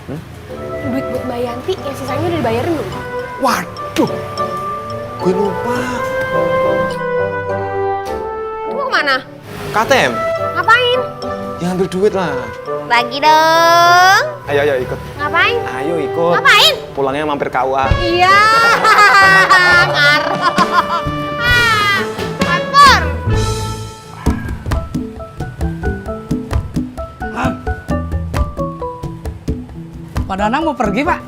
Duit buat Mbak Yanti yang sisanya udah dibayarin belum? Waduh, gue lupa. Itu mau kemana? KTM, Ngapain? ya ambil duit lah. Bagi dong. Ayo ikut. Ngapain? Ayo ikut. Ngapain? Pulangnya mampir KUA. Iya. Ngarep. Kantor. Pak Danang mau pergi, Pak?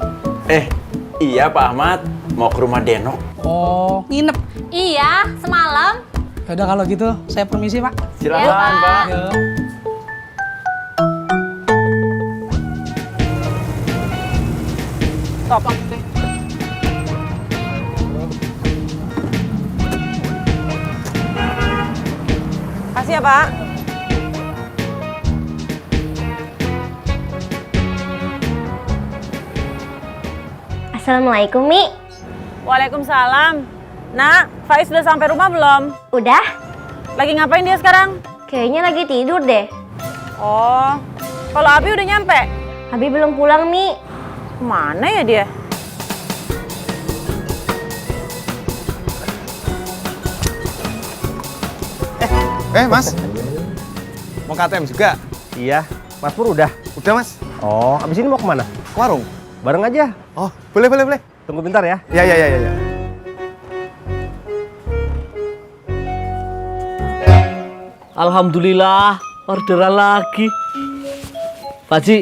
Iya Pak Ahmad, mau ke rumah Denok. Oh, nginep. Iya, semalam. Yaudah kalau gitu, saya permisi, Pak. Silakan Ya, Pak. Pak. Yuk. Stop. Kasih ya, Pak. Assalamualaikum, Mi. Waalaikumsalam. Nak, Faiz sudah sampai rumah belum? Udah? Lagi ngapain dia sekarang? Kayaknya lagi tidur deh. Oh, kalau Abi udah nyampe? Abi belum pulang, Mi. Mana ya dia? Mas, mau KTM juga? Iya, Mas Pur udah. Udah mas, Oh, abis ini mau kemana? ke warung. Bareng aja. Oh, boleh. Tunggu bentar ya. Ya. Alhamdulillah, orderan lagi. Pak Haji,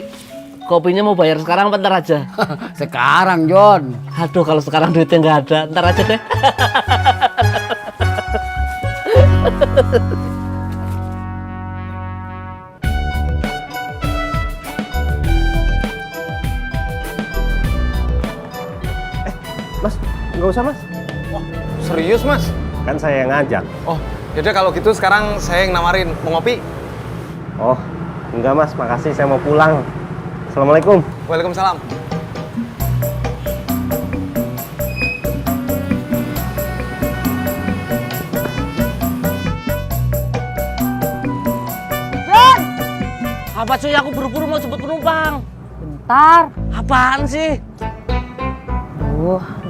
kopinya mau bayar sekarang apa ntar aja? Sekarang, John. Aduh, kalau sekarang duitnya nggak ada, ntar aja deh. Mas, nggak usah Mas. Serius mas? Kan saya yang ngajak. Oh, yaudah kalau gitu sekarang saya yang nawarin. Mau ngopi? Oh, enggak Mas, makasih. Saya mau pulang. Assalamualaikum. Waalaikumsalam. Apa cuy, aku buru-buru mau jemput penumpang. Bentar. Apaan sih?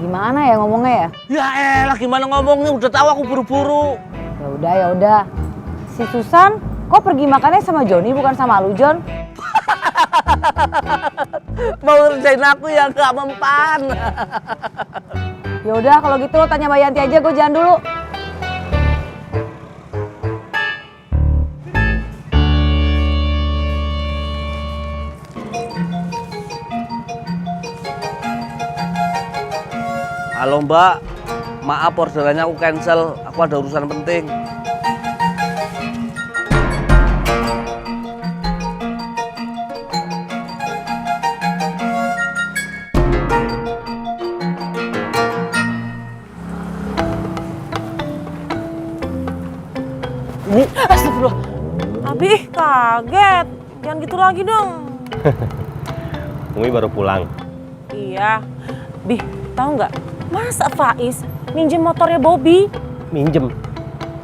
Gimana ya ngomongnya ya? Ya elah, gimana ngomongnya? Udah tahu aku buru-buru. Ya udah. Si Susan, kok pergi makannya sama Joni bukan sama lu, John? Mau ngerjain aku yang gak mempan. Ya udah kalau gitu lo tanya Mbak Yanti aja, gue jalan dulu. Halo Mbak, maaf orderannya aku cancel. Aku ada urusan penting. Astagfirullah. Abi, kaget. Jangan gitu lagi dong. Umi baru pulang. Iya. Bih, tahu nggak? Masa Faiz minjem motornya Bobby? Minjem.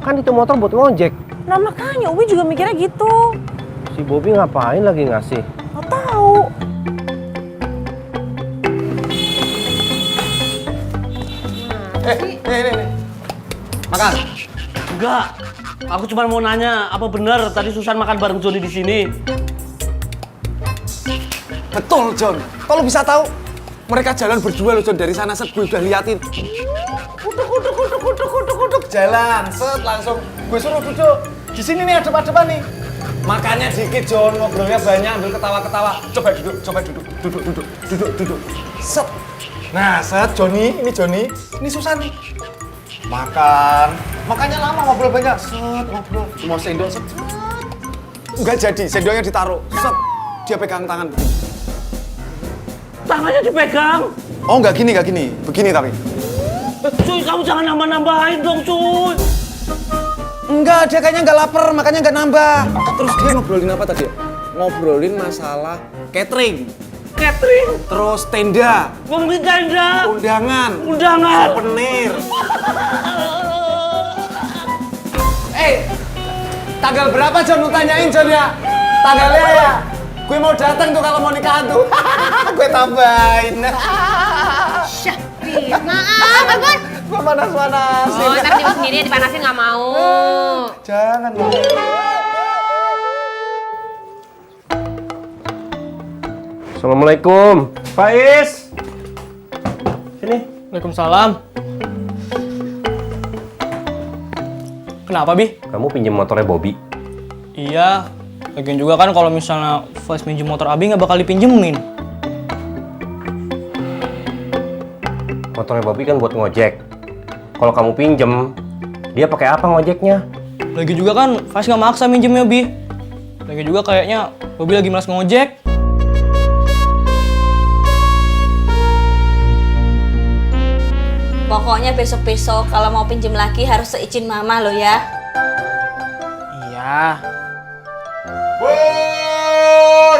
Kan itu motor buat ngojek. Nah makanya Umi juga mikirnya gitu. Si Bobby ngapain lagi ngasih? Nggak tahu. Nih. Makan. Enggak, aku cuma mau nanya, apa benar tadi Susan makan bareng Joni di sini? Betul, John. Kalau bisa tahu, mereka jalan berdua loh, John. Dari sana set gue udah liatin. Uduk. Jalan, set langsung. Gue suruh duduk. Di sini nih, adep-adepan nih. Makannya dikit, John. Ngobrolnya banyak, ambil ketawa-ketawa. Coba duduk. Duduk. Set. Nah, set, Joni. Ini Joni. Ini Susan nih. Makannya lama, ngobrol banyak. Set, ngobrol. Mau sendok, set. Enggak jadi, sendoknya ditaruh. Set. Dia pegang tangan. Tangannya dipegang. Oh, enggak gini. Begini tapi. Cuy, kamu jangan nambah-nambahin dong, cuy. Enggak, dia kayaknya enggak lapar, makanya enggak nambah. Terus dia ngobrolin apa tadi ya? Ngobrolin masalah catering. Terus tenda. Ngomongin tenda. Undangan. Souvenir. Tanggal berapa John? Lu tanyain John ya? Tanggalnya ya? Gue mau datang tuh kalau mau nikahan tuh. tambahin. Maaf, Agun. Gua panas-panasin. Oh, ntar tiba sendiri dipanasin nggak mau. Jangan dong. Assalamualaikum. Faiz. Sini. Waalaikumsalam. Kenapa, Bi? Kamu pinjam motornya Bobby? Iya. Lagian juga kan kalau misalnya Faiz minjem motor Abi nggak bakal dipinjemin. Motornya Bobby kan buat ngojek. Kalau kamu pinjem, dia pakai apa ngojeknya? Lagi juga kan Faiz nggak maksa minjemnya, Bi. Lagi juga kayaknya Bobby lagi malas ngojek. Pokoknya besok-besok kalau mau pinjem lagi harus seizin mama lo ya. Iya. Pur!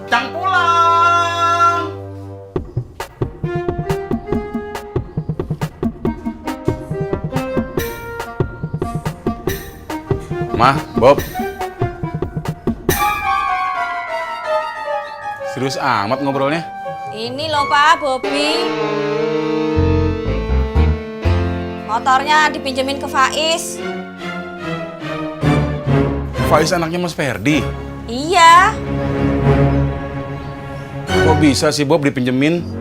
Cang pulang! Mah, Bob. Serius amat ngobrolnya? Ini loh Pak Bobby. Motornya dipinjemin ke Faiz. Faiz anaknya Mas Ferdi. Iya. Kok bisa sih Bob dipinjemin?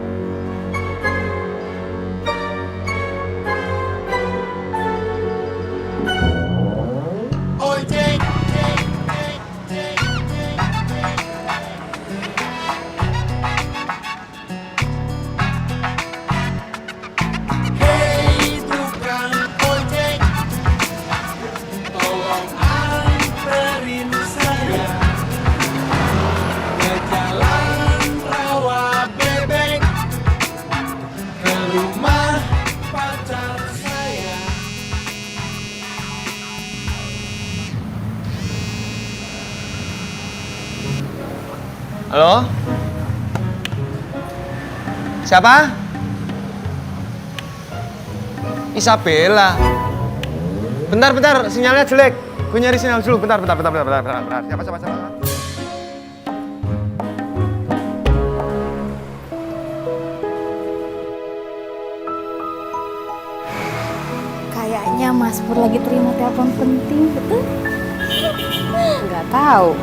Halo? Siapa? Isabella. Bentar, sinyalnya jelek. Gue nyari sinyal dulu. Bentar. Siapa? Kayaknya Mas Pur lagi terima telepon penting, betul? Nggak tahu.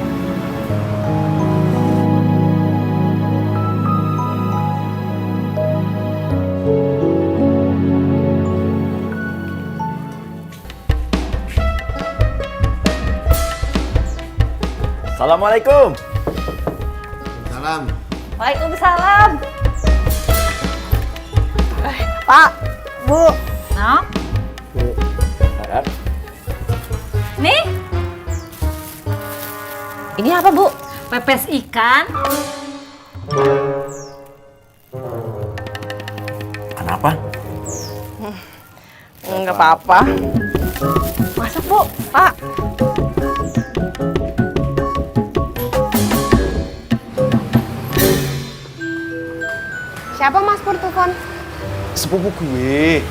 Assalamualaikum. Salam. Waalaikumsalam. Pak, Bu. Nah. Nih. Ini apa, Bu? Pepes ikan. Kenapa? Nggak apa-apa. Masak, Bu. Pak. Siapa Mas Pur telepon? Sepupu gue.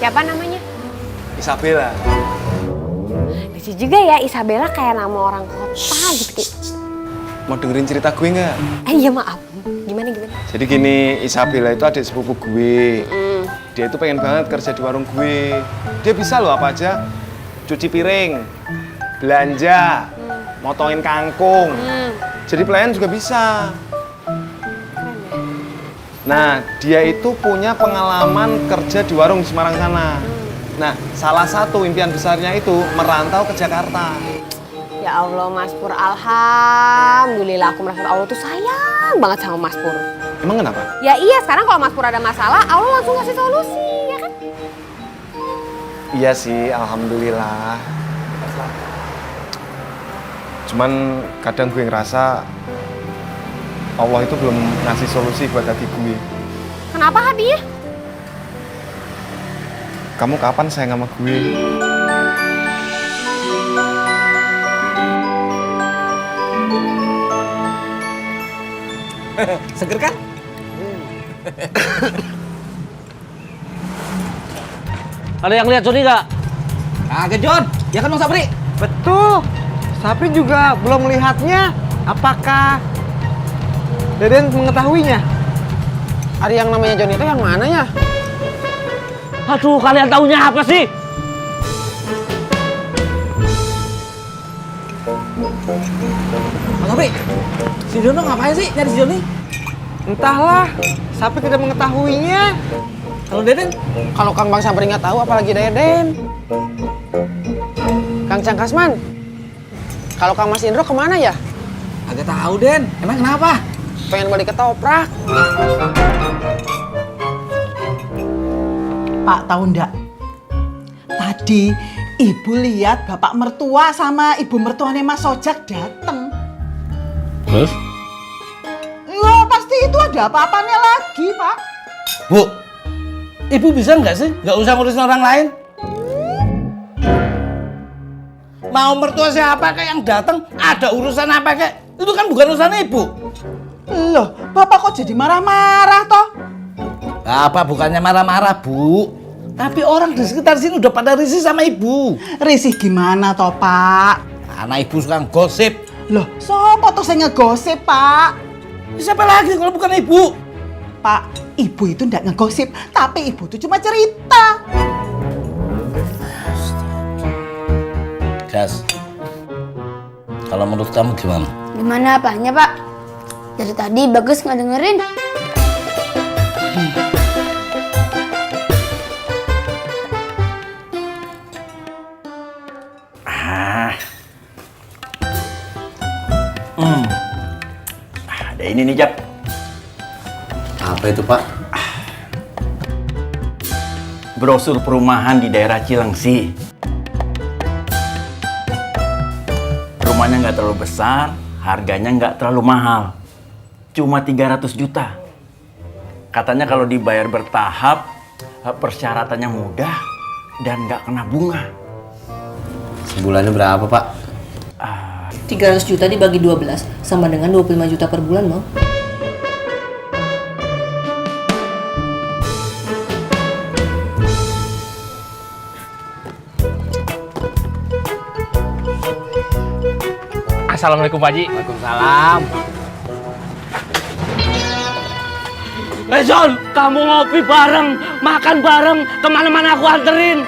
Siapa namanya? Isabella. Lucu juga ya, Isabella kayak nama orang kota gitu. Mau dengerin cerita gue nggak? Iya maaf. Gimana? Jadi gini, Isabella itu adik sepupu gue. Dia itu pengen banget kerja di warung gue. Dia bisa loh apa aja. Cuci piring, belanja, motongin kangkung. Jadi pelayan juga bisa. Nah, dia itu punya pengalaman kerja di warung di Semarang sana. Nah, salah satu impian besarnya itu merantau ke Jakarta. Ya Allah Mas Pur, alhamdulillah aku merasa Allah tuh sayang banget sama Mas Pur. Emang kenapa? Ya iya, sekarang kalau Mas Pur ada masalah, Allah langsung ngasih solusi, ya kan? Iya sih, alhamdulillah. Cuman kadang gue ngerasa Allah itu belum ngasih solusi buat hati gue. Kenapa hadiah? Kamu kapan sayang sama gue? Seger kan? Ada yang lihat Joni nggak? Kagak, John. Ya kan Bang Sapri? Betul. Sapri juga belum melihatnya. Apakah Deden mengetahuinya. Ada yang namanya John itu yang mana ya? Aduh, kalian taunya apa sih? Bang Sobri, si Jono ngapain sih nyari si Joni? Entahlah, Sapri tidak mengetahuinya. Kalau Deden? Kalau Kang Bang Sapri nggak tahu, apalagi Deden. Kang Cangkasman, kalau Kang Mas Indro kemana ya? Agak tahu Den, emang kenapa? Pengen balik ke Toprak. Pak, tahu ndak? Tadi ibu lihat bapak mertua sama ibu mertuanya Mas Ojak dateng. Terus? Ya pasti itu ada apa-apanya lagi, Pak. Bu, ibu bisa nggak sih nggak usah ngurusin orang lain? Mau mertua siapa kayak yang datang, ada urusan apa kayak itu kan bukan urusan ibu. Loh, bapak kok jadi marah-marah toh? Apa bukannya marah-marah bu? Tapi orang di sekitar sini udah pada risih sama ibu. Risih gimana toh, Pak? Anak ibu suka gosip. Loh, sopo tuh saya ngegosip, Pak? Siapa lagi kalau bukan ibu? Pak, ibu itu ndak ngegosip, tapi ibu itu cuma cerita. Gas. Kalau menurut kamu gimana? Gimana apanya, Pak? Dari tadi Bagus nggak dengerin. Ada ini nih, Jap. Apa itu, Pak? Brosur perumahan di daerah Cilengsi. Rumahnya nggak terlalu besar, harganya nggak terlalu mahal. Cuma 300 juta. Katanya kalau dibayar bertahap, persyaratannya mudah dan nggak kena bunga. Sebulannya berapa, Pak? 300 juta dibagi 12 sama dengan 25 juta per bulan, Bang. Assalamualaikum Pak Haji. Waalaikumsalam. John, kamu ngopi bareng, makan bareng, kemana-mana aku anterin.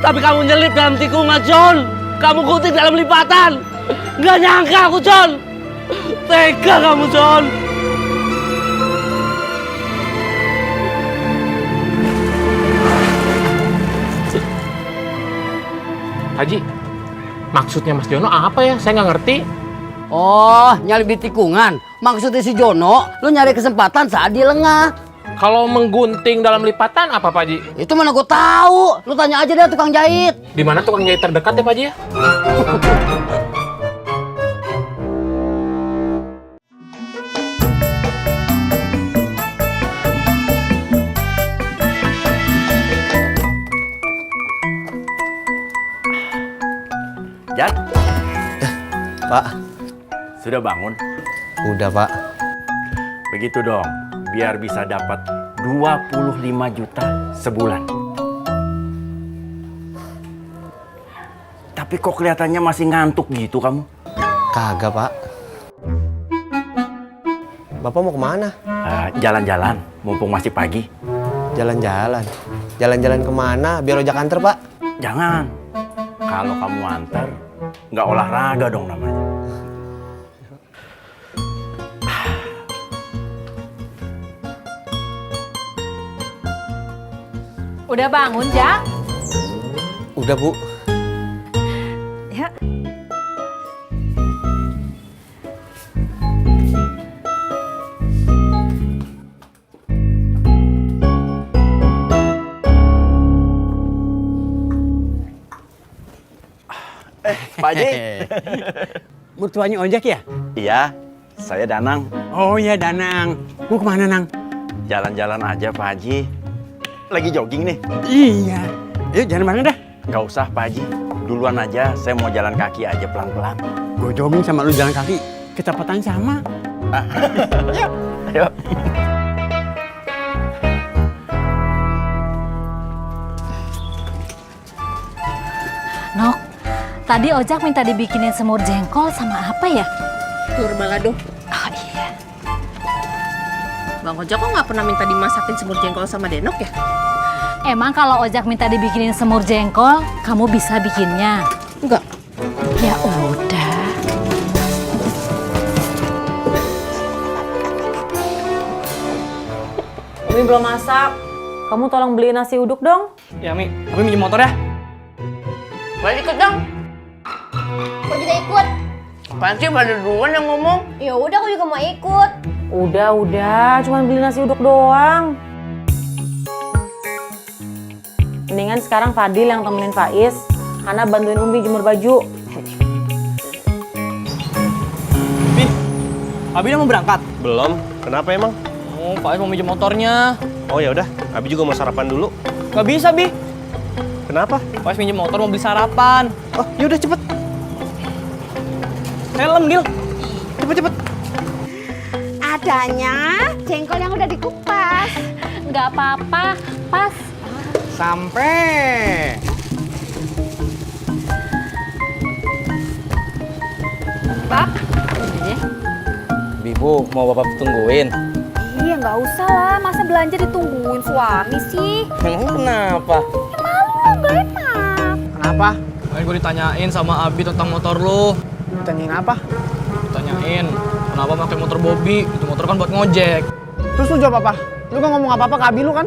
Tapi kamu nyelip dalam tikungan, John. Kamu kutik dalam lipatan. Nggak nyangka aku, John. Tega kamu, John. Haji, maksudnya Mas Jono apa ya? Saya nggak ngerti. Oh, nyari di tikungan. Maksudnya si Jono, lu nyari kesempatan saat dia lengah. Kalau menggunting dalam lipatan apa, Pak Haji? Itu mana gue tahu. Lu tanya aja deh tukang jahit. Di mana tukang jahit terdekat ya, Pak Haji ya? Jat, Pak. sudah bangun? Udah, Pak. Begitu dong, biar bisa dapat 25 juta sebulan. Tapi kok kelihatannya masih ngantuk gitu kamu? Kagak, Pak. Bapak mau kemana? Jalan-jalan, mumpung masih pagi. Jalan-jalan. Jalan-jalan kemana? Biar ojek anter, Pak. Jangan. Kalau kamu antar, nggak olahraga dong namanya. Udah bangun, Jak? Udah, Bu. Ya. Pak Haji. Mertuanya Ojek ya? Iya, saya Danang. Oh ya Danang. Mau kemana, Nang? Jalan-jalan aja Pak Haji. Lagi jogging nih. Iya. Yuk jalan bareng dah. Nggak usah Pak Haji. Duluan aja, saya mau jalan kaki aja pelan-pelan. Gue jogging sama lu jalan kaki. Kecepatan sama. Yuk. Ayo. Nok, tadi Ojak minta dibikinin semur jengkol sama apa ya? Telur balado. Oh iya. Bang Ojak kok nggak pernah minta dimasakin semur jengkol sama Denok ya? Emang kalau Ojak minta dibikinin semur jengkol, kamu bisa bikinnya? Enggak. Ya udah. Umi belum masak. Kamu tolong beli nasi uduk dong. Ya Mi, tapi minjem motor ya. Balik ikut dong. Aku juga ikut. Apaan sih pada duluan yang ngomong? Ya udah, aku juga mau ikut. Udah, cuman beli nasi uduk doang. Mendingan sekarang Fadil yang temenin Faiz, Hana bantuin Umi jemur baju. Mi, Abi udah mau berangkat? Belum. Kenapa emang? Oh, Faiz mau minjem motornya. Oh ya udah, Abi juga mau sarapan dulu. Gak bisa, Bi. Kenapa? Faiz minjem motor mau beli sarapan. Oh, yaudah cepet. Helm, Dil. Cepet. Adanya jengkol yang udah dikupas. Nggak apa-apa, pas. Sampai. Pak? Bibu, mau bapak tungguin? Iya, nggak usah lah. Masa belanja ditungguin suami sih? Emang kenapa? Ya malu lah, nggak enak. Kenapa? Kemarin gue ditanyain sama Abi tentang motor lu. Tanyain apa? Ditanyain, kenapa pakai motor Bobby? Itu motor kan buat ngojek. Terus lu jawab apa? Lu gak ngomong apa-apa ke Abi lu kan?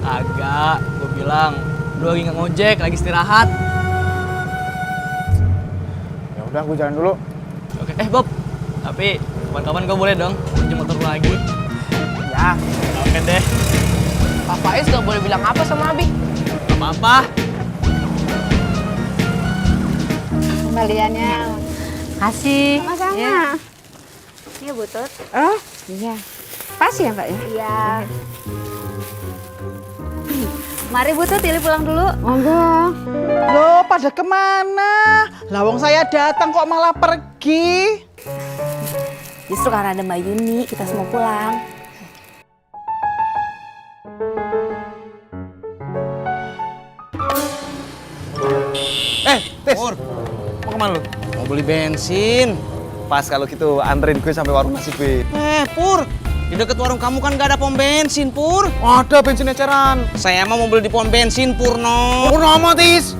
Agak, gue bilang, lu lagi nggak ngojek, lagi istirahat. Ya udah, gue jalan dulu. Oke, Bob. Tapi kapan-kapan kau boleh dong pinjam motor lu lagi. Ya. Oke deh. Pak Faiz gak boleh bilang apa sama Abi? Gak apa-apa. Kembaliannya. Kasih. Sama-sama. Ya. Iya, Butut. Oh, iya. Pas ya, Mbak? Iya. Mari Butut, Tili pulang dulu. Monggo. Loh, pada kemana? Lawang saya datang kok malah pergi. Justru karena ada Mbak Yuni, kita semua pulang. Tis. Mau kemana lu? Mau beli bensin. Pas kalau gitu anterin gue sampai warung nasi gue. Pur, di deket warung kamu kan gak ada pom bensin, Pur. Ada bensin eceran. Saya emang mau beli di pom bensin, Purno. Purnomo, Tis.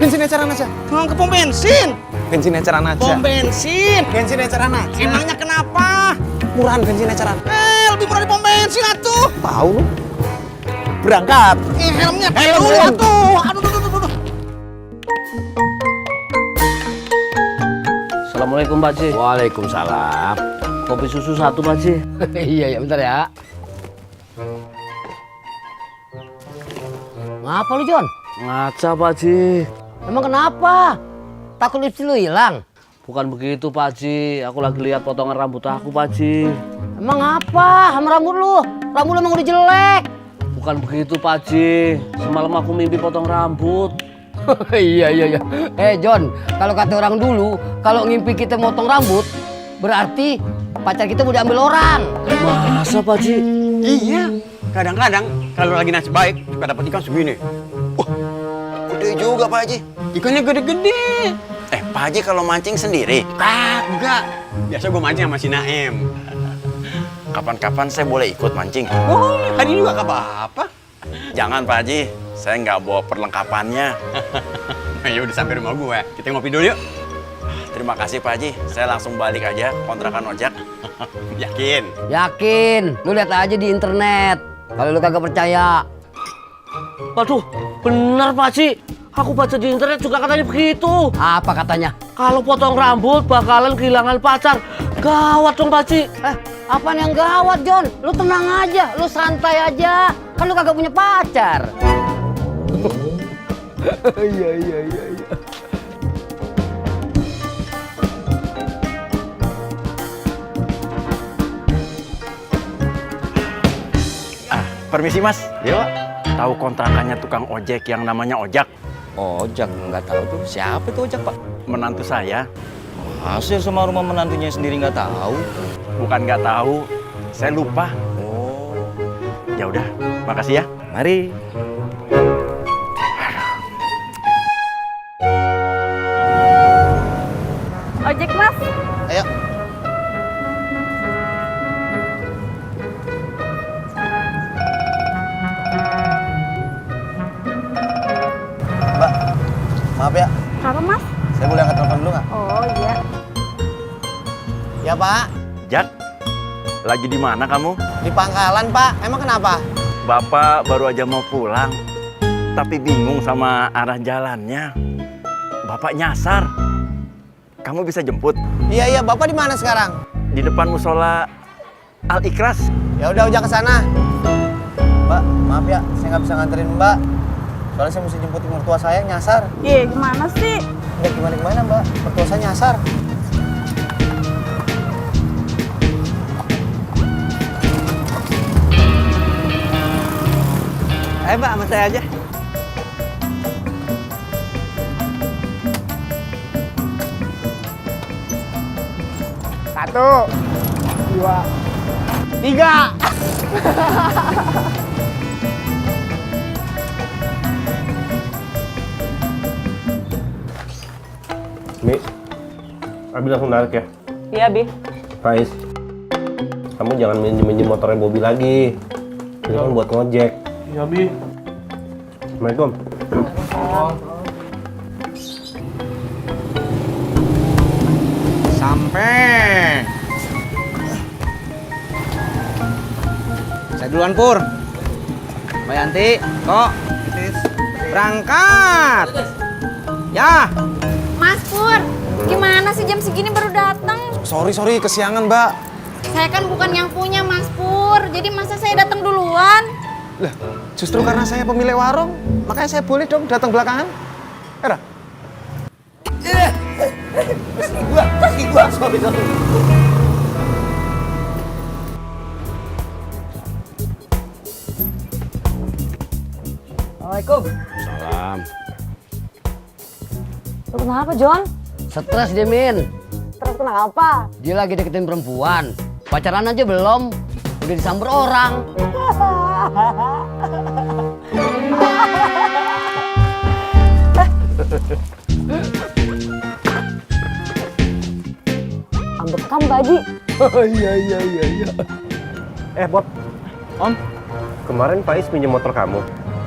Bensin eceran aja. Ke pom bensin. Bensin eceran aja. Pom bensin. Bensin eceran aja. Emangnya kenapa? Murahan bensin eceran. Lebih murah di pom bensin atuh. Tahu lu. Berangkat. Helmnya Helm dulu dulu. atuh. Aduh. Assalamualaikum Pak Ji. Waalaikumsalam. Kopi susu satu Pak Ji. Iya, bentar ya. Ngapa lu, Jon? Ngaca Pak Ji. Emang kenapa? Takut lipstick lu hilang? Bukan begitu Pak Ji. Aku lagi lihat potongan rambut aku Pak Ji. Emang apa sama rambut lu? Rambut lu emang udah jelek. Bukan begitu Pak Ji. Semalam aku mimpi potong rambut. Iya. Jon, kalau kata orang dulu, kalau ngimpi kita motong rambut, berarti pacar kita mau diambil orang. Masa Pak Ji? Iya. Kadang-kadang kalau lagi nasib baik suka dapat ikan segini. Wah, gede juga Pak Haji. Ikannya gede-gede. Pak Haji kalau mancing sendiri? Kagak. Biasa gue mancing sama si Naim. Kapan-kapan saya boleh ikut mancing? Boleh, hari ini juga gak apa-apa. Jangan Pak Haji, saya nggak bawa perlengkapannya. Ya udah sampai rumah gue, kita ngopi dulu yuk. Terima kasih Pak Haji, saya langsung balik aja kontrakan ojek. Yakin? Yakin, lu lihat aja di internet. Kalau lu kagak percaya. Waduh, benar Pak Haji. Aku baca di internet juga katanya begitu. Apa katanya? Kalau potong rambut bakalan kehilangan pacar. Gawat dong Pak Haji. Apaan yang gawat, Jon? Lu tenang aja, lu santai aja. Kan lu kagak punya pacar. Iya. Permisi Mas. Iya Pak. Tahu kontrakannya tukang ojek yang namanya Ojak? Ojak, nggak tahu tuh. Siapa tuh Ojak, Pak? Menantu saya. Hasil sama rumah menantunya sendiri nggak tahu. Bukan nggak tahu, saya lupa. Oh. Ya udah, makasih ya. Mari. Ojek Mas. Ayo. Pak. Jak, lagi di mana kamu? Di pangkalan, Pak. Emang kenapa? Bapak baru aja mau pulang, tapi bingung sama arah jalannya. Bapak nyasar. Kamu bisa jemput? Iya, Bapak di mana sekarang? Di depan musola Al-Ikhlas. Ya udah ojak ke sana. Mbak, maaf ya, saya nggak bisa nganterin Mbak. Soalnya saya mesti jemput mertua saya yang nyasar. Iya, gimana sih? Udah gimana, Mbak? Mertua saya nyasar. Ayo Mbak, sama saya aja. Satu, dua, tiga. Mi, Abi langsung narik ya. Iya, Bi. Faiz, kamu jangan minjem motornya Bobby lagi. Ini kan buat ngojek. Iya, Bi. Assalamualaikum. Sampai. Saya duluan Pur. Mbak Yanti, kok berangkat. Ya. Mas Pur, gimana sih jam segini baru datang? Sorry, kesiangan, Mbak. Saya kan bukan yang punya Mas Pur, jadi masa saya datang duluan? Lah, justru karena saya pemilik warung, makanya saya boleh dong datang belakangan. Era. Kaki gua, sorry. Assalamualaikum. Salam. Lu kenapa, John? Stres dia, Min. Terus kenapa? Dia lagi deketin perempuan. Pacaran aja belum, udah disamber orang. Ambekan, Pak Haji. Iya. Bob. Om. Kemarin Faiz minjem motor kamu.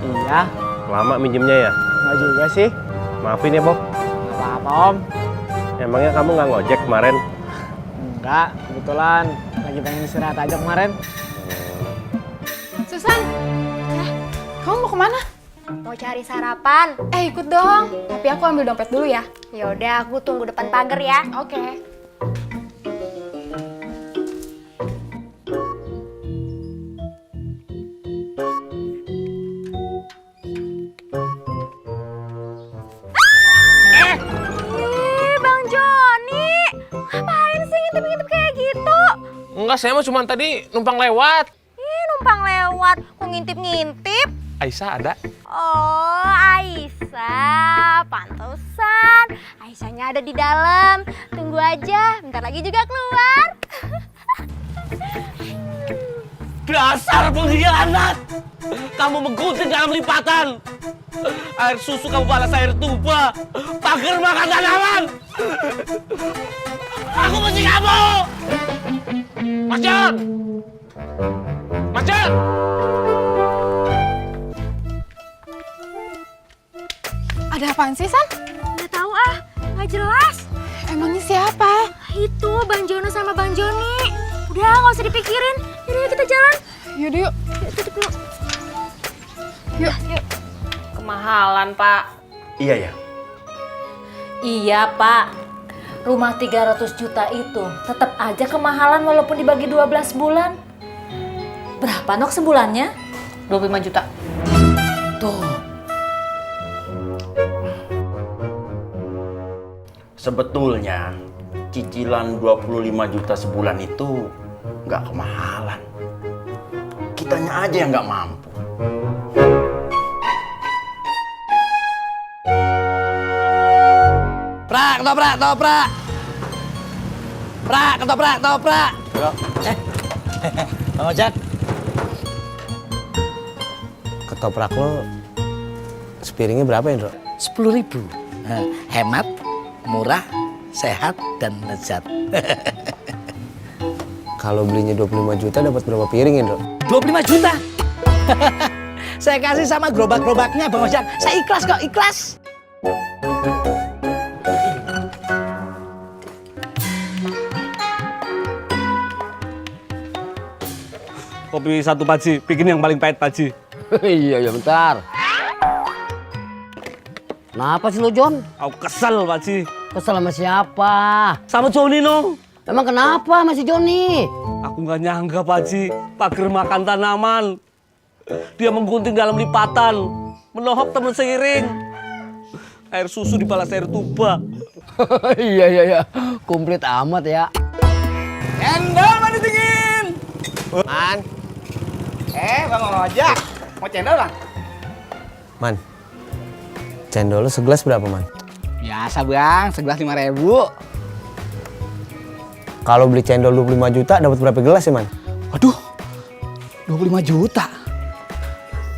Iya. Lama minjemnya ya? Nggak juga sih. Maafin ya, Bob. Apa-apa, Om. Emangnya kamu nggak ngojek kemarin? Enggak, kebetulan lagi pengen istirahat aja kemarin. Susan, kamu mau kemana? Mau cari sarapan. Ikut dong. Tapi aku ambil dompet dulu ya. Ya udah, aku tunggu depan pagar ya. Oke. Bang Joni, ngapain sih ngintip-ngintip kayak gitu? Enggak, saya mah cuma tadi numpang lewat. Numpang lewat, kok ngintip-ngintip? Aisyah ada? Oh, Aisyah, pantesan. Aisyahnya ada di dalam. Tunggu aja, bentar lagi juga keluar. Dasar pengkhianat! Kamu menggunting dalam lipatan. Air susu kamu balas air tuba. Pagar makan tanaman. Aku benci kamu. Mas John! Mas John! Ada apaan sih, San? Nggak tahu ah, nggak jelas. Emangnya siapa? Itu Bang Jono sama Bang Joni. Udah, nggak usah dipikirin. Yaudah, yuk kita jalan. Yaudah, yuk. Yuk, tutup yuk. Yuk. Kemahalan, Pak. Iya ya. Iya, Pak. Rumah 300 juta itu tetap aja kemahalan walaupun dibagi 12 bulan. Berapa nok sebulannya? 25 juta. Tuh. Sebetulnya cicilan 25 juta sebulan itu nggak kemahalan. Kitanya aja yang nggak mampu. Prak, ketoprak, ketoprak. Prak, ketoprak, ketoprak. Bang Ojak. Ketoprak lo sepiringnya berapa ya, Ndro? 10.000. Hemat, murah, sehat, dan lezat. Kalau belinya 25 juta dapat berapa piring ya, Ndro? 25 juta. Saya kasih sama gerobak-gerobaknya, Bang Ojak. Saya ikhlas kok, ikhlas. Kopi 1 Pak Ji, bikin yang paling pahit Pak Ji. Iya, bentar. Kenapa sih lo, John? Aku kesel Pak Ji. Kesel sama siapa? Sama Joni no. Emang kenapa masih Joni? Aku nggak nyangka Pak Ji, pager makan tanaman. Dia menggunting dalam lipatan, menohok teman seiring. Air susu dibalas air tuba. Iya. Komplit amat ya. Cendol mandi dingin. Man. Bang Ojak. Mau cendol, Bang? Man, cendol lu segelas berapa, Man? Biasa bang, segelas 5.000. Kalau beli cendol 25 juta dapat berapa gelas ya, Man? Waduh, 25 juta.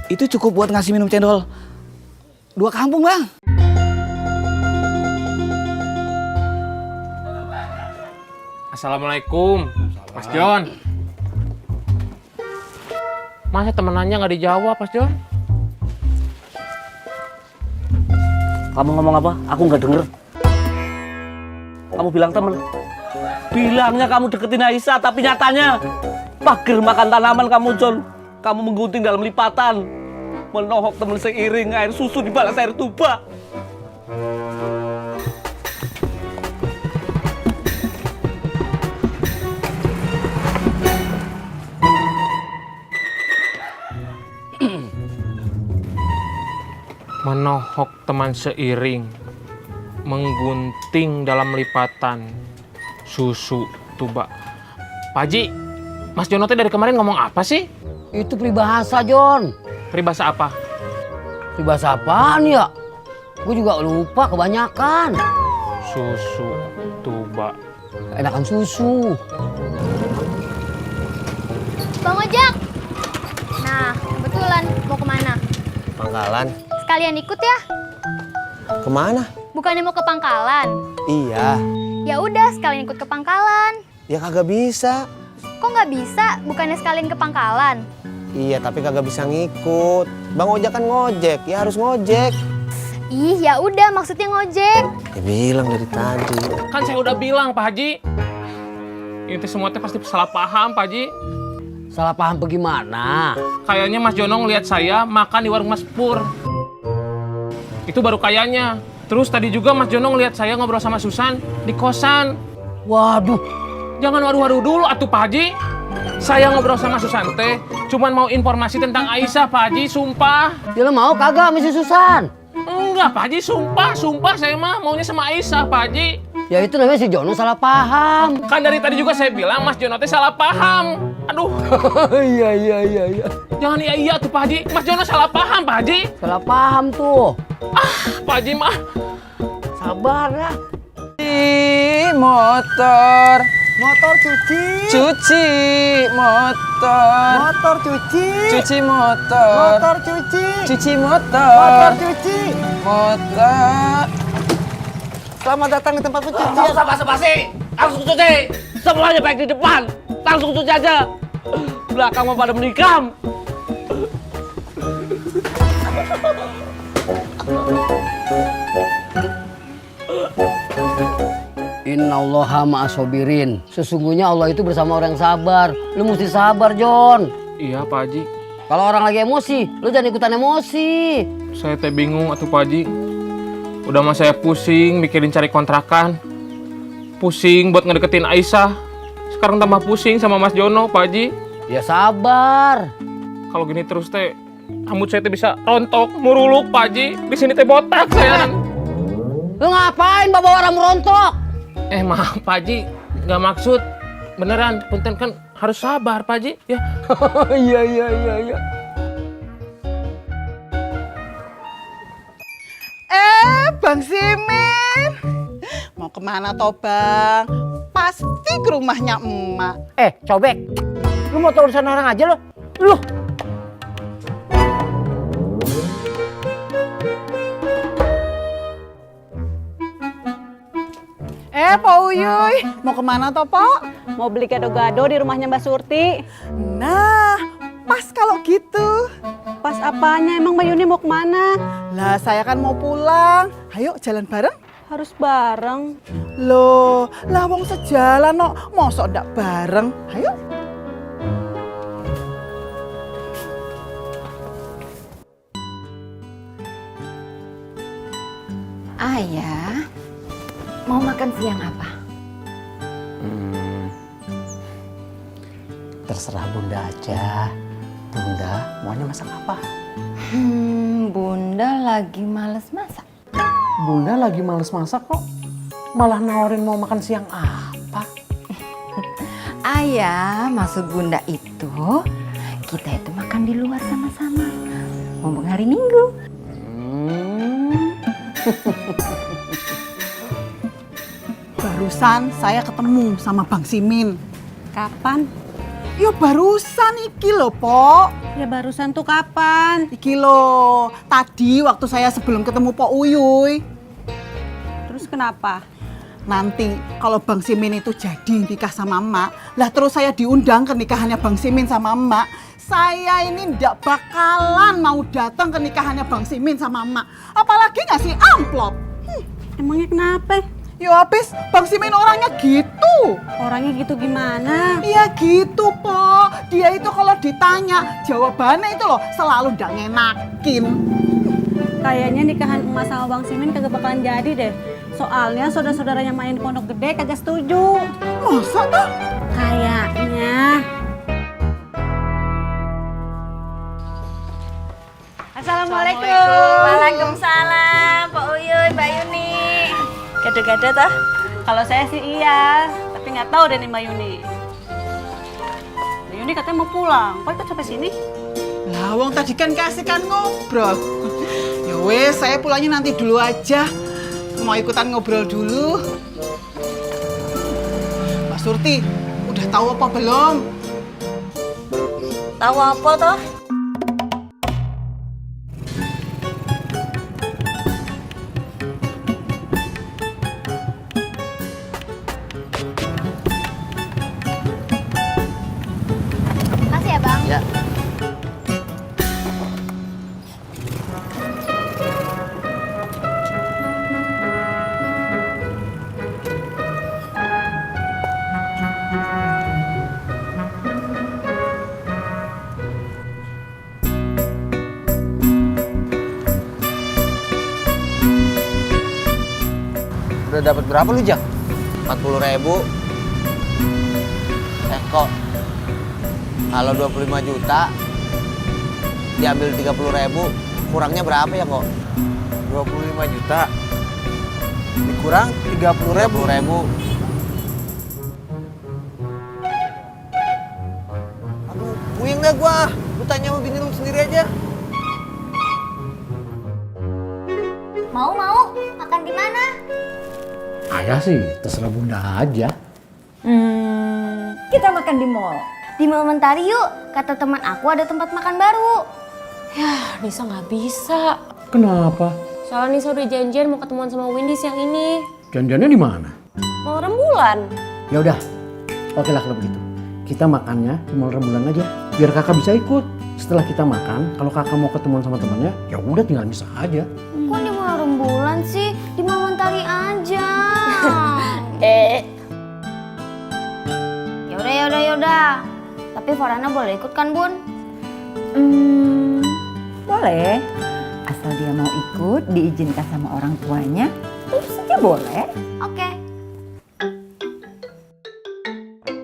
Itu cukup buat ngasih minum cendol 2 kampung bang. Assalamualaikum, Mas John. Masa temenannya nggak dijawab, Mas John? Kamu ngomong apa? Aku nggak denger. Kamu bilang temen. Bilangnya kamu deketin Aisyah, tapi nyatanya pager makan tanaman kamu, John. Kamu menggunting dalam lipatan, menohok temen seiring, air susu dibalas air tuba. Menohok teman seiring, menggunting dalam lipatan, susu tuba. Pak Haji, Mas Jono teh dari kemarin ngomong apa sih? Itu peribahasa, John. Peribahasa apa? Peribahasa apaan ya? Gue juga lupa kebanyakan. Susu tuba. Enakan susu. Bang Ojak. Nah, kebetulan mau kemana? Pangkalan. Sekalian ikut ya. Kemana? Bukannya mau ke pangkalan? Iya. Ya udah, sekalian ikut ke pangkalan. Ya kagak bisa. Kok nggak bisa? Bukannya sekalian ke pangkalan? Iya, tapi kagak bisa ngikut. Bang Ojak kan ngojek, ya harus ngojek. Ih, ya udah, maksudnya ngojek. Ya bilang dari tadi. Kan saya udah bilang, Pak Haji. Ini semua teh pasti salah paham, Pak Haji. Salah paham bagaimana? Kayaknya Mas Jono ngeliat saya makan di warung Mas Pur. Itu baru kayaknya. Terus tadi juga Mas Jono ngeliat saya ngobrol sama Susan di kosan. Waduh. Jangan waduh-waduh dulu atuh Pak Haji. Saya ngobrol sama Susan teh cuman mau informasi tentang Aisyah, Pak Haji, sumpah. Ya lo mau kagak sama si Susan? Enggak, Pak Haji, sumpah saya mah maunya sama Aisyah, Pak Haji. Ya itu namanya si Jono salah paham. Kan dari tadi juga saya bilang Mas Jono teh salah paham. Aduh. Iya. Jangan iya tuh Pak Haji. Mas Jono salah paham, Pak Haji. Salah paham tuh. Pak Haji mah. Sabar ya. Motor cuci motor cuci motor Selamat datang di tempat pencucian. Nggak usah basa-basi, langsung cuci. Semuanya baik di depan, langsung cuci aja. Belakang mau pada menikam. Innallaha ma'asobirin. Sesungguhnya Allah itu bersama orang yang sabar. Lu mesti sabar, John. Iya, Pak Haji. Kalau orang lagi emosi, lu jangan ikutan emosi. Saya teh bingung atuh Pak Haji. Udah mah saya pusing mikirin cari kontrakan. Pusing buat ngedeketin Aisyah. Sekarang tambah pusing sama Mas Jono, Pak Haji. Ya sabar. Kalau gini terus teh rambut saya teh bisa rontok, muruluk, Pak Haji. Di sini teh botak saya. Lu ngapain bawa orang merontok? Maaf Pak Haji, nggak maksud. Beneran, punten kan harus sabar Pak Haji. Ya. Iya. Bang Simin. Mau kemana toh Bang? Pasti ke rumahnya emak. Cobek. Lu mau tahu urusan orang aja lo? Lu. Pak Uyuy, mau kemana toh Pak? Mau beli gado-gado di rumahnya Mbak Surti. Nah, pas kalau gitu. Pas apanya? Emang Mbak Yuni mau kemana? Lah saya kan mau pulang. Ayo jalan bareng. Harus bareng. Loh, lah wong sejalan no, mosok ndak bareng. Ayo. Ayah, mau makan siang apa? Terserah Bunda aja. Bunda maunya masak apa? Bunda lagi males masak. Bunda lagi males masak kok. Malah nawarin mau makan siang apa? Ayah, maksud Bunda itu kita itu makan di luar sama-sama. Mumpung hari Minggu. Barusan saya ketemu sama Bang Simin. Kapan? Ya barusan iki loh, Pok. Ya barusan tuh kapan? Iki loh, tadi waktu saya sebelum ketemu Pok Uyuy. Terus kenapa? Nanti kalau Bang Simin itu jadi nikah sama emak, lah terus saya diundang ke nikahannya Bang Simin sama emak, saya ini ndak bakalan mau datang ke nikahannya Bang Simin sama emak. Apalagi ngasih amplop. Emangnya kenapa? Ya habis Bang Simin orangnya gitu. Orangnya gitu gimana? Iya gitu, Pok. Dia itu kalau ditanya, jawabannya itu loh selalu ndak ngenakin. Kayaknya nikahan emas sama Bang Simin kagak bakalan jadi deh. Soalnya saudara-saudaranya main di Pondok Gede kagak setuju. Masa tuh? Kayaknya. Assalamualaikum. Waalaikumsalam, Pak Uyuy, Mbak Yuni. Gado-gado toh? Kalau saya sih iya, tapi nggak tahu deh nih Mbak Yuni. Mbak Yuni katanya mau pulang, kok ikut sampai sini? Lah wong tadi kan kasih kan ngobrol. Ya wes, saya pulangnya nanti dulu aja. Mau ikutan ngobrol dulu. Mbak Surti, udah tahu apa belum? Tahu apa toh? Makasih ya, Bang. Ya. Udah dapat berapa lu, Jak? 40.000. Kok kalau 25 juta diambil 30.000, kurangnya berapa ya, kok? 25 juta dikurang 30.000. Aduh, puyeng dah gua. Lu tanya sama bini lu sendiri aja. Mau makan di mana? Ayah sih terserah Bunda aja. Kita makan di mall. Di Mall Mentari yuk. Kata teman aku ada tempat makan baru. Yah, Nisa nggak bisa. Kenapa? Soalnya Nisa udah janjian mau ketemuan sama Windy siang ini. Janjiannya di mana? Mau rembulan. Ya udah, oke lah kalau begitu. Kita makannya di Mall Rembulan aja, biar kakak bisa ikut. Setelah kita makan, kalau kakak mau ketemuan sama temannya, ya udah tinggal bisa aja. Kok di Mall Rembulan sih? Di Mall Mentari aja. Yaudah. Tapi Farhana boleh ikut kan, Bun? Boleh. Asal dia mau ikut, diizinkan sama orang tuanya, terus saja boleh. Oke.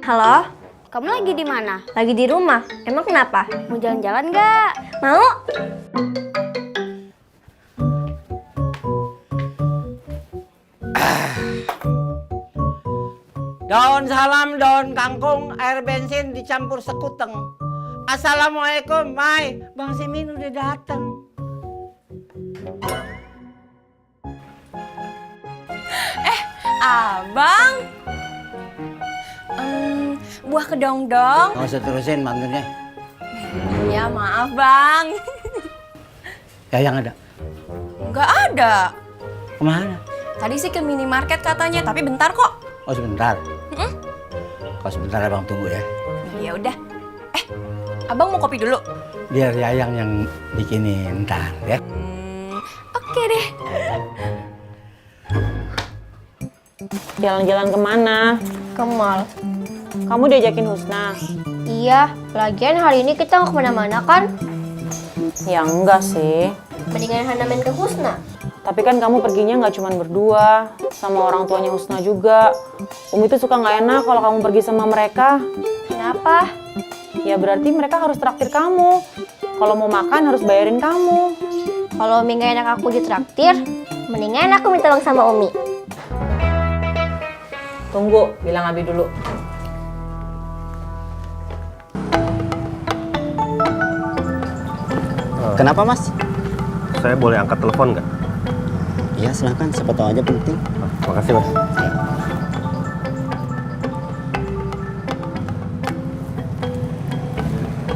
Halo? Kamu lagi di mana? Lagi di rumah. Emang kenapa? Mau jalan-jalan nggak? Mau? Daun salam, daun kangkung, air bensin dicampur sekuteng. Assalamualaikum, Mai. Bang Simin udah dateng. Abang? Buah kedong-dong? Nggak usah terusin manggilnya. Ya maaf, Bang. Ya yang ada. Nggak ada. Kemana? Tadi sih ke minimarket katanya, tapi bentar kok. Oh sebentar. Kalau sebentar abang tunggu ya. Ya udah. Abang mau kopi dulu? Biar Yayang yang bikinin ntar ya. Oke deh. Jalan-jalan kemana? Ke mall. Kamu diajakin Husna? Iya, lagian hari ini kita nggak kemana-mana kan? Ya enggak sih. Mendingan Hana main ke Husna. Tapi kan kamu perginya nggak cuma berdua, sama orang tuanya Husna juga. Umi tuh suka nggak enak kalau kamu pergi sama mereka. Kenapa? Ya berarti mereka harus traktir kamu. Kalau mau makan harus bayarin kamu. Kalau Umi nggak enak aku ditraktir, mendingan aku minta uang sama Umi. Tunggu, bilang Abi dulu. Kenapa mas? Saya boleh angkat telepon nggak? Iya silahkan, siapa tahu aja penting. Makasih mas.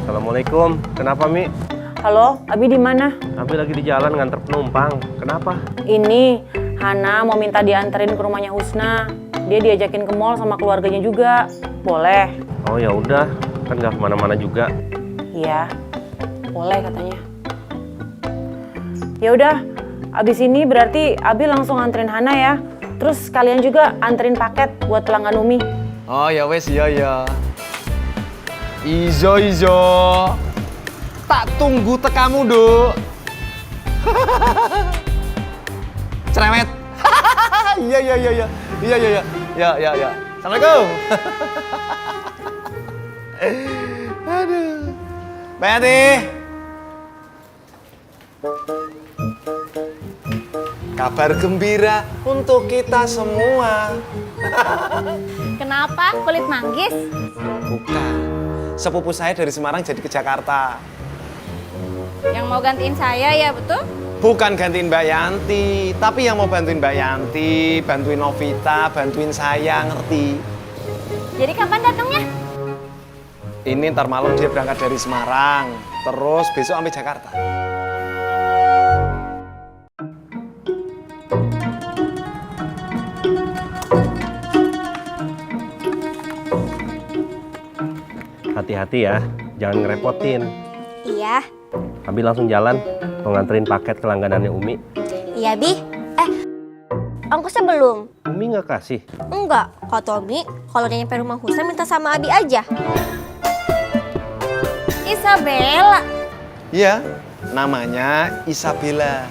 Assalamualaikum. Kenapa Mi? Halo, Abi di mana? Abi lagi di jalan nganter penumpang. Kenapa? Ini Hana mau minta dianterin ke rumahnya Husna. Dia diajakin ke mall sama keluarganya juga. Boleh? Oh ya udah, kan nggak kemana-mana juga. Iya, boleh katanya. Ya udah, abis ini berarti Abi langsung anterin Hana ya. Terus kalian juga anterin paket buat pelanggan Umi. Oh ya wes, iya. Izo. Tak tunggu tekamu, Duk. Cerewet. Iya. Ya. Assalamualaikum. Aduh. Mbak Yanti. Kabar gembira untuk kita semua. Kenapa? Kulit manggis? Bukan. Sepupu saya dari Semarang jadi ke Jakarta. Yang mau gantiin saya ya, betul? Bukan gantiin Mbak Yanti, tapi yang mau bantuin Mbak Yanti, bantuin Novita, bantuin saya, ngerti? Jadi kapan datangnya? Ini ntar malam dia berangkat dari Semarang, terus besok sampai Jakarta. Hati-hati ya, jangan ngerepotin. Iya. Abi langsung jalan, mau nganterin paket ke langganannya Umi. Iya, Bi. Ongkosnya belum? Umi nggak kasih? Enggak. Kata Umi, kalau dia nyampe rumah Husna minta sama Abi aja. Isabella. Iya, namanya Isabella.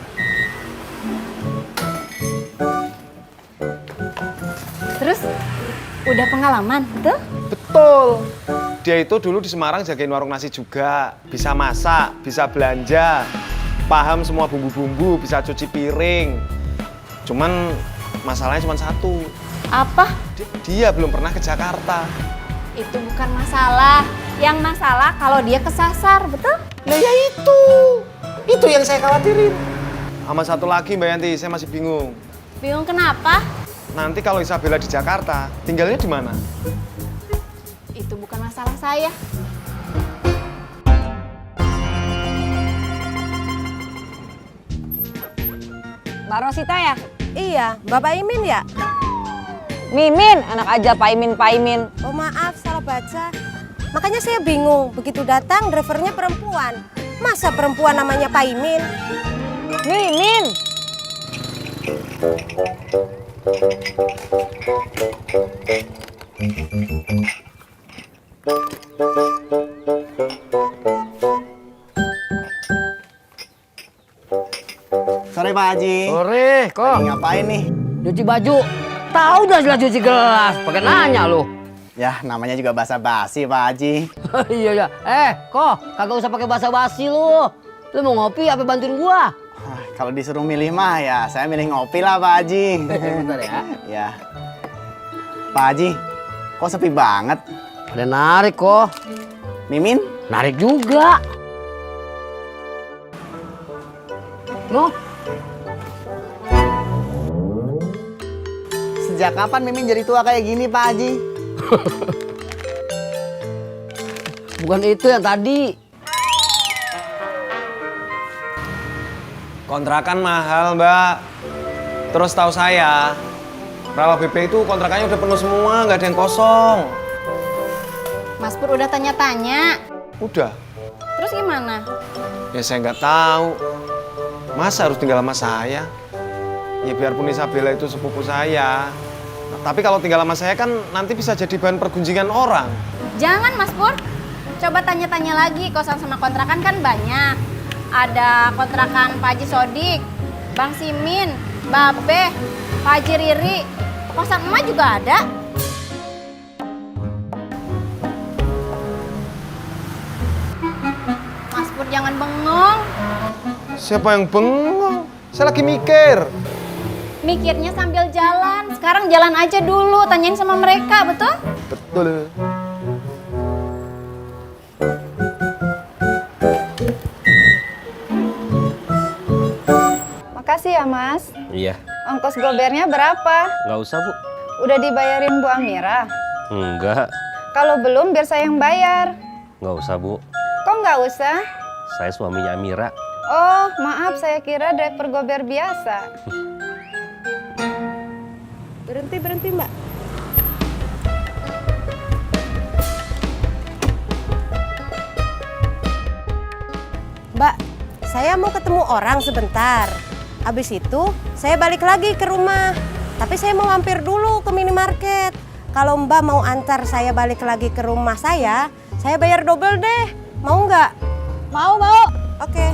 Terus, udah pengalaman, betul? Betul. Dia itu dulu di Semarang jagain warung nasi juga. Bisa masak, bisa belanja, paham semua bumbu-bumbu, bisa cuci piring. Cuman masalahnya cuma satu. Apa? Dia belum pernah ke Jakarta. Itu bukan masalah. Yang masalah kalau dia kesasar, betul? Nah ya itu. Itu yang saya khawatirin. Sama satu lagi Mbak Yanti, saya masih bingung. Bingung kenapa? Nanti kalau Isabella di Jakarta, tinggalnya di mana? Itu bukan masalah saya. Mbak Rosita ya? Iya, Bapak Imin ya? Mimin, anak aja Pak Imin. Oh maaf, salah baca. Makanya saya bingung, begitu datang drivernya perempuan. Masa perempuan namanya Pak Imin? Mimin. Sore Pak Haji. Sore, kok. Lagi ngapain nih? Cuci baju. Tahu udah jelas cuci gelas, pakai nanya lu. Ya, namanya juga basa-basi Pak Haji. Iya. Kok kagak usah pakai basa-basi lu. Lu mau ngopi apa bantuin gua? Kalau disuruh milih mah ya saya milih ngopi lah Pak Haji. Bentar ya. Ya. Pak Haji, kok sepi banget? Ada narik kok. Mimin? Narik juga. Noh. Sejak kapan Mimin jadi tua kayak gini Pak Haji? Bukan itu yang tadi. Kontrakan mahal, Mbak. Terus tahu saya, Rawa BP itu kontrakannya udah penuh semua, nggak ada yang kosong. Mas Pur udah tanya-tanya. Udah. Terus gimana? Ya saya nggak tahu. Masa harus tinggal sama saya? Ya biarpun Isabella itu sepupu saya. Nah, tapi kalau tinggal sama saya kan nanti bisa jadi bahan pergunjingan orang. Jangan Mas Pur. Coba tanya-tanya lagi, kosan sama kontrakan kan banyak. Ada kontrakan Pak Haji Sodik, Bang Simin, Babe, Pak Haji Riri, kosan emak juga ada. Mas Pur jangan bengong. Siapa yang bengong? Saya lagi mikir. Mikirnya sambil jalan. Sekarang jalan aja dulu, tanyain sama mereka, betul? Betul. Makasih ya, Mas. Iya. Ongkos gobernya berapa? Nggak usah, Bu. Udah dibayarin Bu Amira? Enggak. Kalau belum, biar saya yang bayar. Nggak usah, Bu. Kok nggak usah? Saya suaminya Amira. Oh, maaf, saya kira driver gober biasa. Berhenti, Mbak. Mbak, saya mau ketemu orang sebentar. Habis itu, saya balik lagi ke rumah. Tapi saya mau mampir dulu ke minimarket. Kalau Mbak mau antar saya balik lagi ke rumah saya bayar double deh. Mau nggak? Mau. Oke.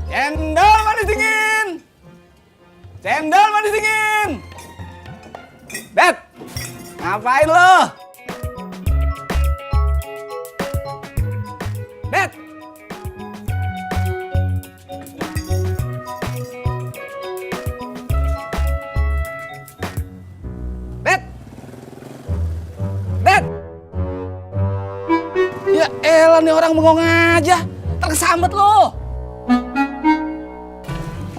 Cendol manis dingin! Cendol manis dingin! Bet, ngapain lo? Bet! Bet! Bet! Ya elah nih orang bengong aja, tersambet lo.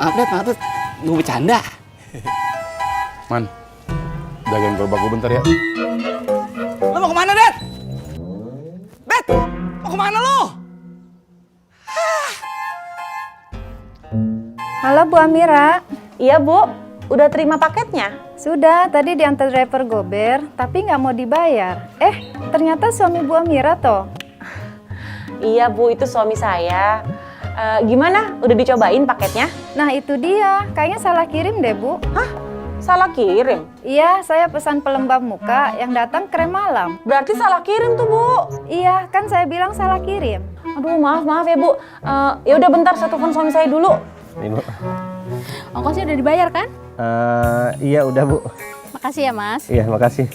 Maaf, Bet, gue bercanda. Man, jagain gerobak gue bentar ya. Lo mau kemana, Det? Bet, mau kemana lo? Halo Bu Amira. Iya Bu, udah terima paketnya? Sudah, tadi diantar driver gober, tapi nggak mau dibayar. Ternyata suami Bu Amira toh. Iya Bu, itu suami saya. Gimana? Udah dicobain paketnya? Nah itu dia, kayaknya salah kirim deh Bu. Hah? Salah kirim? Iya, saya pesan pelembab muka, yang datang krem malam. Berarti salah kirim tuh Bu? Iya, kan saya bilang salah kirim. Aduh maaf ya Bu. Ya udah bentar, saya telepon suami saya dulu. Ini, Bu. Ongkosnya udah dibayar kan? Iya udah, Bu. Makasih ya, Mas. Iya, makasih.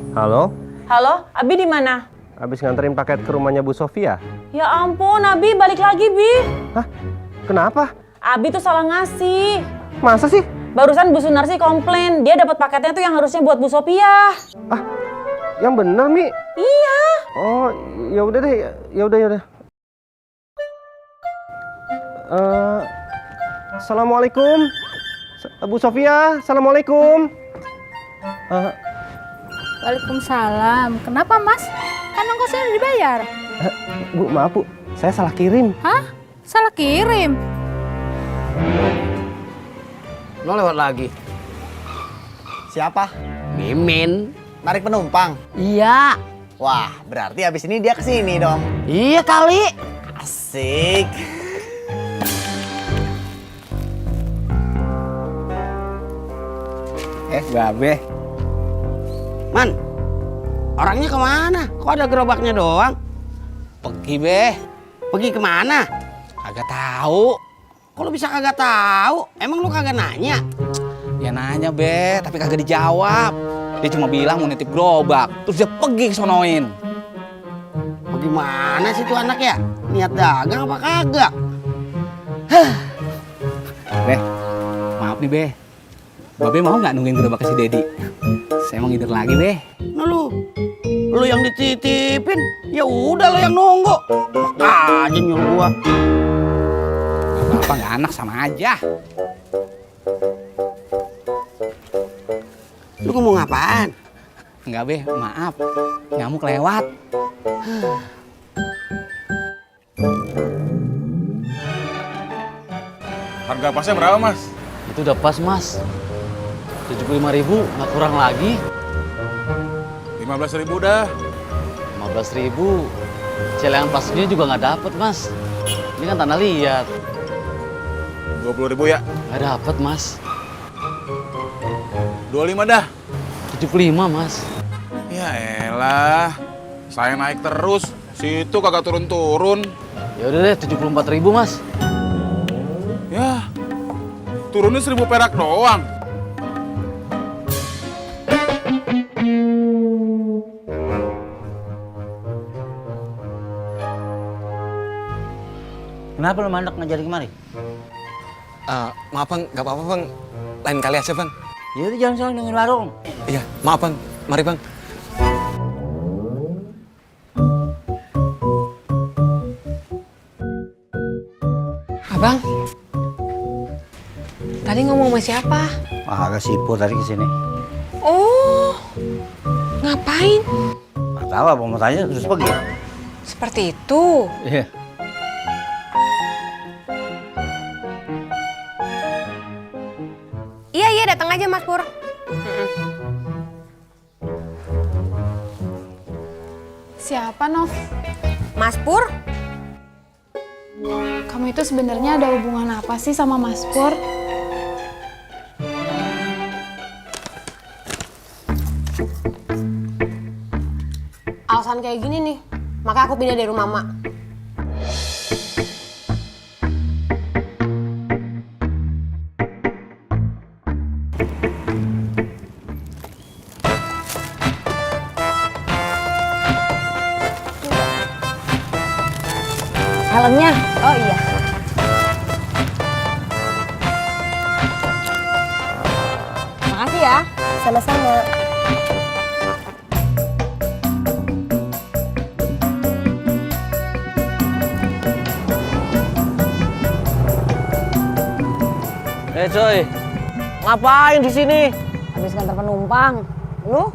Halo? Halo, Abi di mana? Habis nganterin paket ke rumahnya Bu Sofia? Ya ampun, Abi balik lagi, Bi. Hah? Kenapa? Abi tuh salah ngasih. Masa sih? Barusan Bu Sunarsi komplain, dia dapat paketnya tuh yang harusnya buat Bu Sophia. Yang bener, Mi? Iya. Oh, ya udah deh. Ya udah. Assalamualaikum. Bu Sofia, assalamualaikum. Waalaikumsalam. Kenapa, Mas? Kan ongkosnya udah dibayar. Bu, maaf Bu, saya salah kirim. Hah? Salah kirim? Lo lewat lagi. Siapa? Mimin. Narik penumpang? Iya. Wah, berarti abis ini dia kesini dong. Iya kali. Asik. Babe. Man, orangnya kemana? Kok ada gerobaknya doang? Pergi, Be. Pergi kemana? Kagak tahu. Kok lu bisa kagak tahu? Emang lu kagak nanya? Ya nanya, Be, tapi kagak dijawab. Dia cuma bilang mau nitip gerobak, terus dia pergi sonoin. Bagaimana sih tuh anak ya? Niat dagang apa kagak? Be, maaf nih, Be. Babe mau nggak nungguin gerobak si Dedi? Saya mau ngider lagi, Be. Nah lu yang dititipin, ya udah lo yang nunggu. Aja nyuruh gua. Bapak nggak anak sama aja. Lu ngomong apaan? Enggak, Be, maaf. Nyamuk lewat. Harga pasnya berapa, Mas? Itu udah pas, Mas. 75.000, nggak kurang lagi. 15.000 dah. 15.000. Celengan plastiknya juga nggak dapet, Mas. Ini kan tanah liat. 20.000 ya? Nggak dapet, Mas. 25 dah. 75, Mas. Ya Ya elah, saya naik terus, situ kagak turun-turun. Ya udah deh, 74.000 Mas. Ya, turunnya 1.000 perak doang. Kenapa lu mandek ngajarin kemari? Maaf bang, nggak apa-apa bang. Lain kali aja bang. Ya udah jangan salah nungguin warung. Iya, maaf bang. Mari bang. Abang, tadi ngomong sama siapa? Agak sipur tadi kesini. Oh, ngapain? Nggak tahu apa mau tanya terus pergi. Seperti itu. Iya. Iya, datang aja Mas Pur. Siapa, Nov? Mas Pur? Kamu itu sebenarnya ada hubungan apa sih sama Mas Pur? Alasan kayak gini nih, maka aku pindah dari rumah Mak. Helmnya? Oh iya. Makasih ya. Sama-sama. Coy, ngapain di sini? Habis ngantar penumpang. Lu?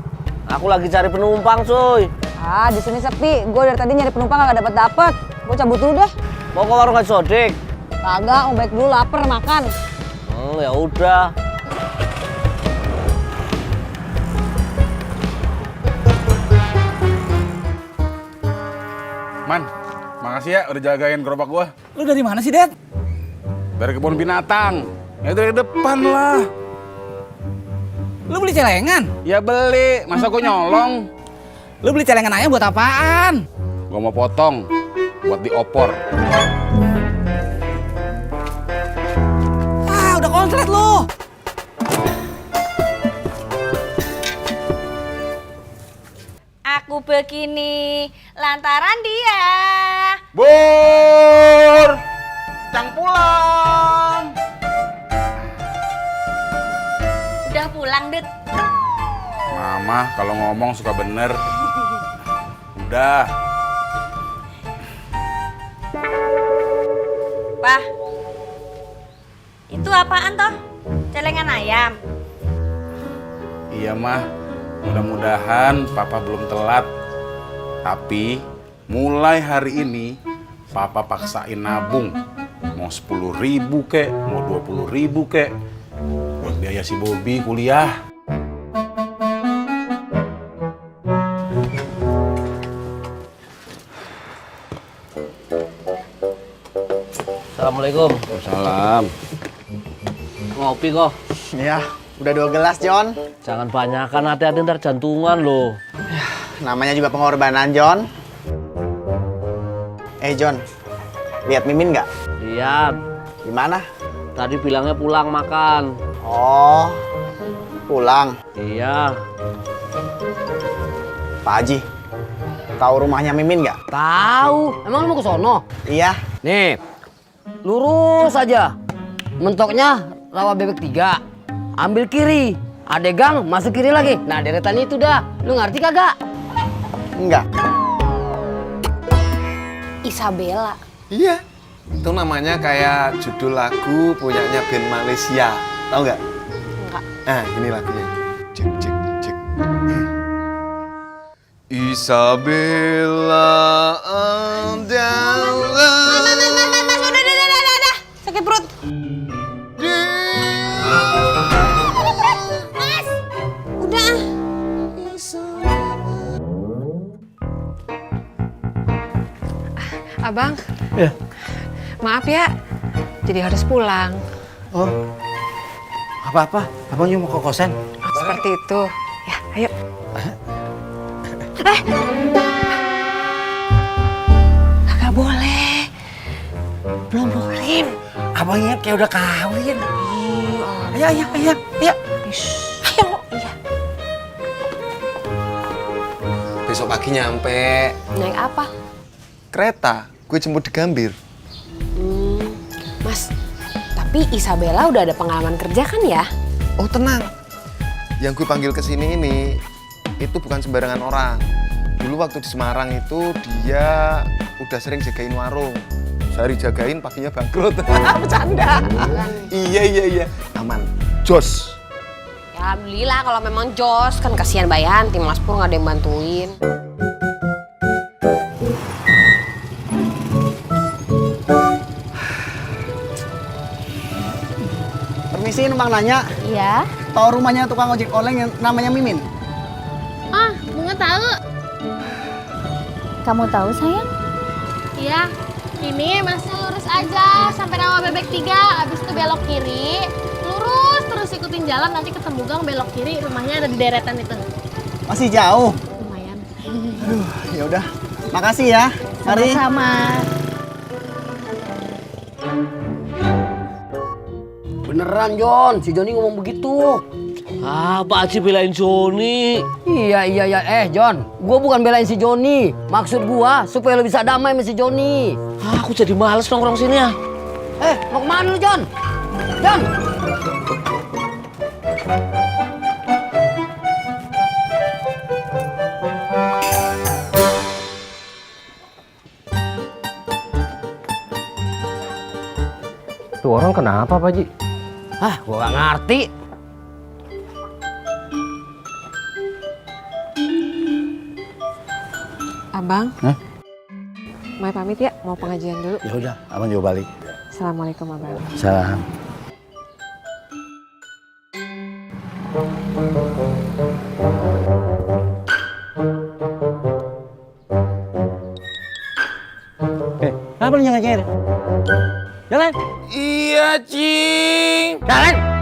Aku lagi cari penumpang, coy. Ah, di sini sepi. Gue dari tadi nyari penumpang gak dapet. Gue cabut dulu dah. Mau ke warung Haji Sodik? Kagak, mau balik dulu, lapar makan. Ya udah. Man, makasih ya udah jagain gerobak gua. Lu dari mana sih, Dad? Dari kebun binatang. Ya dari depan lah. Lu beli celengan? Ya beli, masa gua nyolong? Lu beli celengan ayam buat apaan? Gua mau potong buat diopor. Ah, udah konslet lu. Aku begini lantaran dia. Bur! Cang pulang! Udah pulang, Dut. Mama kalau ngomong suka bener. Udah. Pak, itu apaan toh? Celengan ayam. Iya mah, mudah-mudahan papa belum telat. Tapi mulai hari ini papa paksain nabung. Mau 10.000 kek, mau 20.000 kek. Buat biaya si Bobby kuliah. Assalamualaikum. Waalaikumsalam. Ngopi kok. Ya, udah 2 gelas, John. Jangan banyakan, hati-hati ntar jantungan loh. Namanya juga pengorbanan, John. John, lihat Mimin nggak? Lihat. Gimana? Tadi bilangnya pulang makan. Oh, pulang. Iya. Pak Haji, tahu rumahnya Mimin nggak? Tahu. Emang lu mau ke sono? Iya. Nih, lurus aja. Mentoknya rawa bebek 3. Ambil kiri. Ada gang, masuk kiri lagi. Nah, deretan itu dah. Lu ngerti kagak? Enggak. Isabella. Iya. Itu namanya kayak judul lagu punyanya band Malaysia. Tahu nggak? Enggak. Nah, ini lagunya. Cek, cek, cek. Isabella adalah... Udah. Sakit perut. Mas, udah. Abang, Ya. maaf ya, jadi harus pulang. Oh, apa-apa? Abang mau ke kosan? Seperti itu. Ya, ayo. Kagak boleh. Belum muhrim. Abang ingat kayak udah kawin. Ayo. Ayo, iya. Besok pagi nyampe. Naik apa? Kereta, gue jemput di Gambir. Mas, tapi Isabella udah ada pengalaman kerja kan ya? Oh tenang, yang gue panggil ke sini ini itu bukan sembarangan orang. Dulu waktu di Semarang itu dia udah sering jagain warung. Sehari jagain, paginya bangkrut. Bercanda. Iya. Aman. Jos. Ya alhamdulillah kalau memang jos, kan kasihan Mbak Yanti, Mas Pur nggak ada yang bantuin. Permisi, numpang nanya. Iya. Tahu rumahnya tukang ojek online yang namanya Mimin? Ah, Bunga tahu. Kamu tahu sayang? Iya. Ini masih lurus aja sampai rawa bebek 3, abis itu belok kiri, lurus terus ikutin jalan nanti ketemu gang belok kiri, rumahnya ada di deretan itu. Masih jauh. Lumayan. Aduh, ya udah. Makasih ya. Mari. Sama-sama. Beneran John, si Joni ngomong begitu. Apa sih belain Joni? Iya. John, gua bukan belain si Joni. Maksud gua supaya lo bisa damai sama si Joni. Aku jadi males nongkrong sini ya. Mau kemana lu John? John! Tuh orang kenapa Pak Ji? Gua gak ngerti. Abang, Mai pamit ya, mau pengajian dulu. Ya udah, abang juga balik. Assalamualaikum Abang. Salam. Apa lu nyengir? Jalan. Iya, Cing. Jalan.